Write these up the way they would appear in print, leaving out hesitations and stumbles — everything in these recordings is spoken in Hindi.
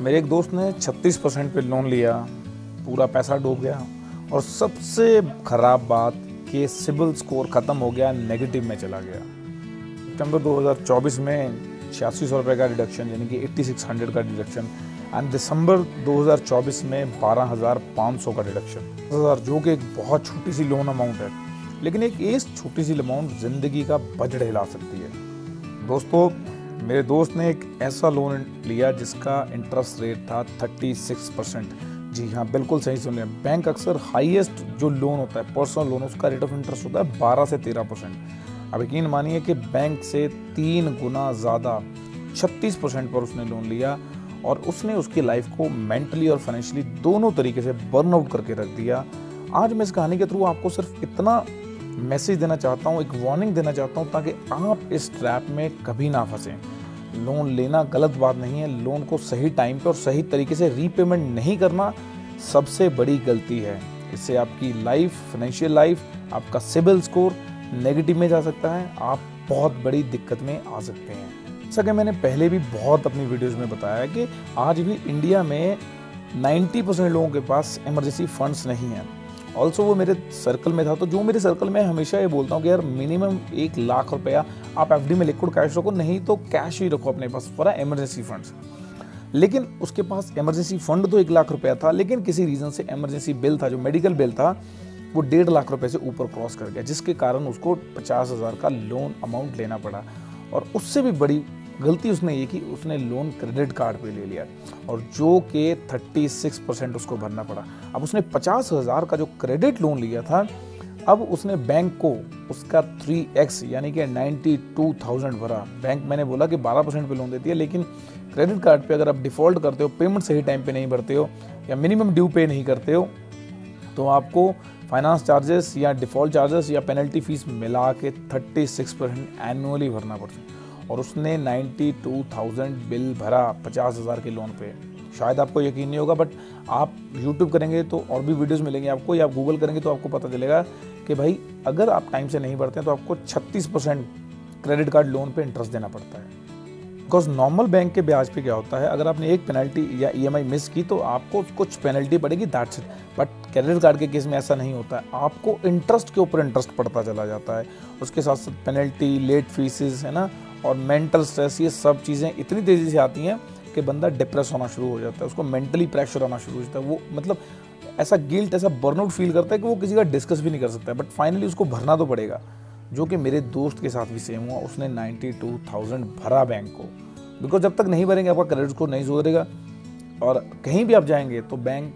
मेरे एक दोस्त ने 36% पे लोन लिया, पूरा पैसा डूब गया और सबसे ख़राब बात कि सिबिल स्कोर ख़त्म हो गया, नेगेटिव में चला गया। सितंबर 2024 में 8600 रुपये का डिडक्शन यानी कि 8600 का डिडक्शन एंड दिसंबर 2024 में 12500 का डिडक्शन, जो कि एक बहुत छोटी सी लोन अमाउंट है, लेकिन एक छोटी सी अमाउंट ज़िंदगी का बजट हिला सकती है। दोस्तों, मेरे दोस्त ने एक ऐसा लोन लिया जिसका इंटरेस्ट रेट था 36%। जी हाँ, बिल्कुल सही सुनिए। बैंक अक्सर हाईएस्ट जो लोन होता है, पर्सनल लोन, उसका रेट ऑफ इंटरेस्ट होता है 12 से 13%। अब यकीन मानिए कि बैंक से 3 गुना ज़्यादा 36% पर उसने लोन लिया और उसने उसकी लाइफ को मेंटली और फाइनेंशियली दोनों तरीके से बर्नआउट करके रख दिया। आज मैं इस कहानी के थ्रू आपको सिर्फ इतना मैसेज देना चाहता हूँ, एक वार्निंग देना चाहता हूँ, ताकि आप इस ट्रैप में कभी ना फंसें। लोन लेना गलत बात नहीं है, लोन को सही टाइम पे और सही तरीके से रीपेमेंट नहीं करना सबसे बड़ी गलती है। इससे आपकी लाइफ, फाइनेंशियल लाइफ, आपका सिबिल स्कोर नेगेटिव में जा सकता है, आप बहुत बड़ी दिक्कत में आ सकते हैं। जैसा कि मैंने पहले भी बहुत अपनी वीडियोज़ में बताया कि आज भी इंडिया में 90% लोगों के पास इमरजेंसी फंड्स नहीं हैं। ऑल्सो वो मेरे सर्कल में था, तो जो मेरे सर्कल में हमेशा ये बोलता हूँ कि यार मिनिमम 1 लाख रुपया आप एफडी में लिक्विड कैश रखो, नहीं तो कैश ही रखो अपने पास फॉर इमरजेंसी फंड्स। लेकिन उसके पास इमरजेंसी फंड तो 1 लाख रुपया था, लेकिन किसी रीज़न से इमरजेंसी बिल था, जो मेडिकल बिल था, वो 1.5 लाख रुपये से ऊपर क्रॉस कर गया, जिसके कारण उसको 50,000 का लोन अमाउंट लेना पड़ा। और उससे भी बड़ी गलती उसने ये की, उसने लोन क्रेडिट कार्ड पे ले लिया और जो कि 36% उसको भरना पड़ा। अब उसने 50,000 का जो क्रेडिट लोन लिया था, अब उसने बैंक को उसका 3x यानी कि 92,000 भरा। बैंक, मैंने बोला कि 12% पे लोन देती है, लेकिन क्रेडिट कार्ड पे अगर आप डिफ़ॉल्ट करते हो, पेमेंट सही टाइम पे नहीं भरते हो या मिनिमम ड्यू पे नहीं करते हो, तो आपको फाइनेंस चार्जेस या डिफ़ॉल्ट चार्जेस या पेनल्टी फीस मिला के 36% एनुअली भरना पड़ता है। और उसने 92,000 बिल भरा 50,000 के लोन पे। शायद आपको यकीन नहीं होगा, बट आप YouTube करेंगे तो और भी वीडियोस मिलेंगे आपको, या आप गूगल करेंगे तो आपको पता चलेगा कि भाई अगर आप टाइम से नहीं भरते हैं तो आपको 36% क्रेडिट कार्ड लोन पे इंटरेस्ट देना पड़ता है। बिकॉज नॉर्मल बैंक के ब्याज पे क्या होता है, अगर आपने एक पेनल्टी या EMI मिस की तो आपको कुछ पेनल्टी पड़ेगी, that's it. But credit card के केस में ऐसा नहीं होता है, आपको इंटरेस्ट के ऊपर इंटरेस्ट पड़ता चला जाता है। उसके साथ साथ पेनल्टी, लेट फीसेस, है ना, और मेंटल स्ट्रेस, ये सब चीज़ें इतनी तेज़ी से आती हैं कि बंदा डिप्रेस होना शुरू हो जाता है, उसको मेंटली प्रेशर आना शुरू हो जाता है। वो मतलब ऐसा गिल्ट, ऐसा बर्नआउट फील करता है कि वो किसी का डिस्कस भी नहीं कर सकता है, बट फाइनली उसको भरना तो पड़ेगा। जो कि मेरे दोस्त के साथ भी सेम हुआ, उसने 92,000 भरा बैंक को। बिकॉज जब तक नहीं भरेंगे आपका क्रेडिट स्कोर नहीं सुधरेगा। और कहीं भी आप जाएंगे तो बैंक,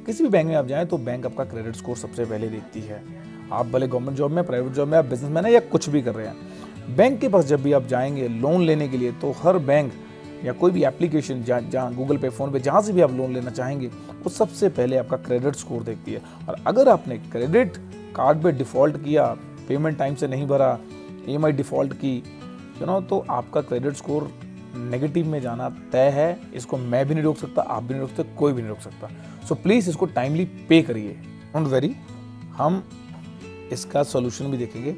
किसी भी बैंक में आप जाएँ तो बैंक आपका क्रेडिट स्कोर सबसे पहले देखती है। आप भले गवर्नमेंट जॉब में, प्राइवेट जॉब में, आप बिजनेसमैन है या कुछ भी कर रहे हैं, बैंक के पास जब भी आप जाएंगे लोन लेने के लिए, तो हर बैंक या कोई भी एप्लीकेशन, जहाँ गूगल पे, फ़ोन पे, जहाँ से भी आप लोन लेना चाहेंगे, वो सबसे पहले आपका क्रेडिट स्कोर देखती है। और अगर आपने क्रेडिट कार्ड पे डिफ़ॉल्ट किया, पेमेंट टाइम से नहीं भरा, EMI डिफ़ॉल्ट की, तो आपका क्रेडिट स्कोर नेगेटिव में जाना तय है। इसको मैं भी नहीं रोक सकता, आप भी नहीं रोक सकते, कोई भी नहीं रोक सकता। सो प्लीज़ इसको टाइमली पे करिए, डोंट वरी, हम इसका सोल्यूशन भी देखेंगे।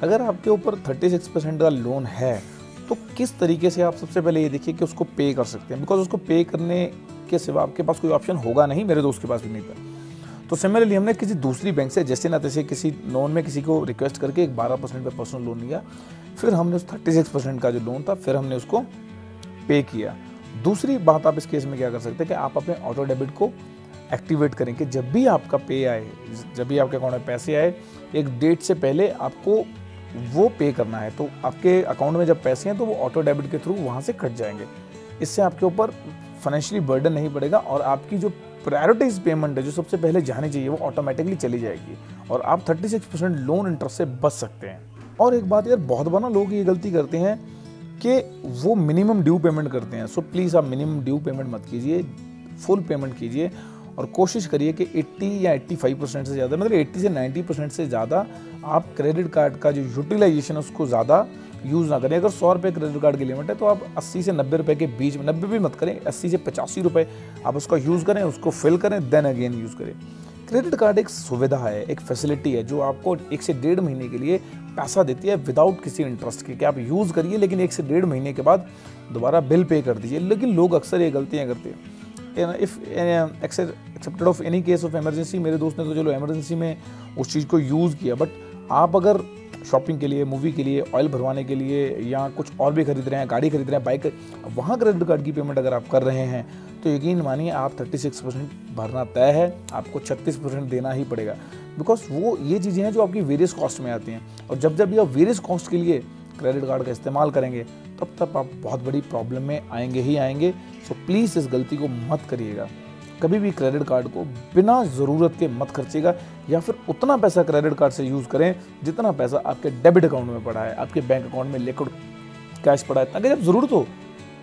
अगर आपके ऊपर 36% का लोन है तो किस तरीके से आप सबसे पहले ये देखिए कि उसको पे कर सकते हैं, बिकॉज उसको पे करने के सिवा आपके पास कोई ऑप्शन होगा नहीं। मेरे दोस्त के पास भी नहीं था। तो सिमिलरली हमने किसी दूसरी बैंक से जैसे ना तैसे किसी लोन में किसी को रिक्वेस्ट करके एक 12% पे पर्सनल लोन लिया, फिर हमने उस 36% का जो लोन था फिर हमने उसको पे किया। दूसरी बात आप इस केस में क्या कर सकते हैं कि आप अपने ऑटो डेबिट को एक्टिवेट करें कि जब भी आपका पे आए, जब भी आपके अकाउंट में पैसे आए, एक डेट से पहले आपको वो पे करना है। तो आपके अकाउंट में जब पैसे हैं तो वो ऑटो डेबिट के थ्रू वहाँ से कट जाएंगे। इससे आपके ऊपर फाइनेंशियली बर्डन नहीं पड़ेगा और आपकी जो प्रायोरिटीज पेमेंट है, जो सबसे पहले जानी चाहिए, वो ऑटोमेटिकली चली जाएगी और आप 36% लोन इंटरेस्ट से बच सकते हैं। और एक बात यार, बहुत बार ना लोग ये गलती करते हैं कि वो मिनिमम ड्यू पेमेंट करते हैं। सो प्लीज़ आप मिनिमम ड्यू पेमेंट मत कीजिए, फुल पेमेंट कीजिए और कोशिश करिए कि 80 या 85% से ज़्यादा, मतलब 80 से 90% से ज़्यादा आप क्रेडिट कार्ड का जो यूटिलाइजेशन है उसको ज़्यादा यूज़ ना करें। अगर 100 रुपये क्रेडिट कार्ड की लिमिट है तो आप 80 से 90 रुपये के बीच में, 90 भी मत करें, 80 से 85 रुपये आप उसका यूज़ करें, उसको फिल करें, देन अगेन यूज़ करें। क्रेडिट कार्ड एक सुविधा है, एक फैसिलिटी है जो आपको 1 से 1.5 महीने के लिए पैसा देती है विदाउट किसी इंटरेस्ट के, कि आप यूज़ करिए लेकिन 1 से 1.5 महीने के बाद दोबारा बिल पे कर दीजिए। लेकिन लोग अक्सर ये गलतियाँ करते हैं। If accepted of any case of emergency, मेरे दोस्त ने तो चलो इमरजेंसी में उस चीज़ को यूज़ किया, बट आप अगर शॉपिंग के लिए, मूवी के लिए, ऑयल भरवाने के लिए या कुछ और भी खरीद रहे हैं, गाड़ी खरीद रहे हैं, बाइक, वहाँ क्रेडिट कार्ड की पेमेंट अगर आप कर रहे हैं तो यकीन मानिए आप 36% भरना तय है, आपको 36% देना ही पड़ेगा। बिकॉज वो ये चीज़ें हैं जो आपकी वेरियस कॉस्ट में आती हैं, और जब जब ये वेरियस कॉस्ट के लिए क्रेडिट कार्ड का इस्तेमाल करेंगे तब आप बहुत बड़ी प्रॉब्लम में आएंगे ही आएंगे। सो प्लीज़ इस गलती को मत करिएगा। कभी भी क्रेडिट कार्ड को बिना ज़रूरत के मत खर्चिएगा, या फिर उतना पैसा क्रेडिट कार्ड से यूज़ करें जितना पैसा आपके डेबिट अकाउंट में पड़ा है, आपके बैंक अकाउंट में लिक्विड कैश पड़ा है, ताकि जब ज़रूरत हो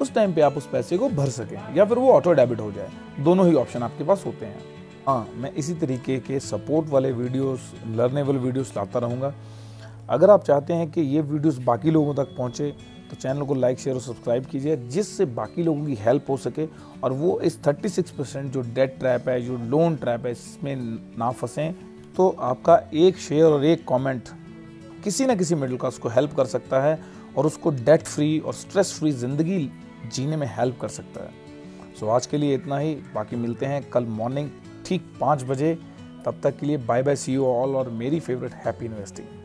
उस टाइम पे आप उस पैसे को भर सकें, या फिर वो ऑटो डेबिट हो जाए। दोनों ही ऑप्शन आपके पास होते हैं। हाँ, मैं इसी तरीके के सपोर्ट वाले वीडियोस, लर्नेबल वीडियोस लाता रहूँगा। अगर आप चाहते हैं कि ये वीडियोस बाकी लोगों तक पहुँचे तो चैनल को लाइक, शेयर और सब्सक्राइब कीजिए, जिससे बाकी लोगों की हेल्प हो सके और वो इस 36% जो डेट ट्रैप है, जो लोन ट्रैप है, इसमें ना फंसें। तो आपका एक शेयर और एक कमेंट किसी न किसी मिडिल क्लास को हेल्प कर सकता है और उसको डेट फ्री और स्ट्रेस फ्री ज़िंदगी जीने में हेल्प कर सकता है। सो आज के लिए इतना ही, बाकी मिलते हैं कल मॉर्निंग ठीक 5 बजे। तब तक के लिए bye bye, see you all, और मेरी फेवरेट हैप्पी इन्वेस्टिंग।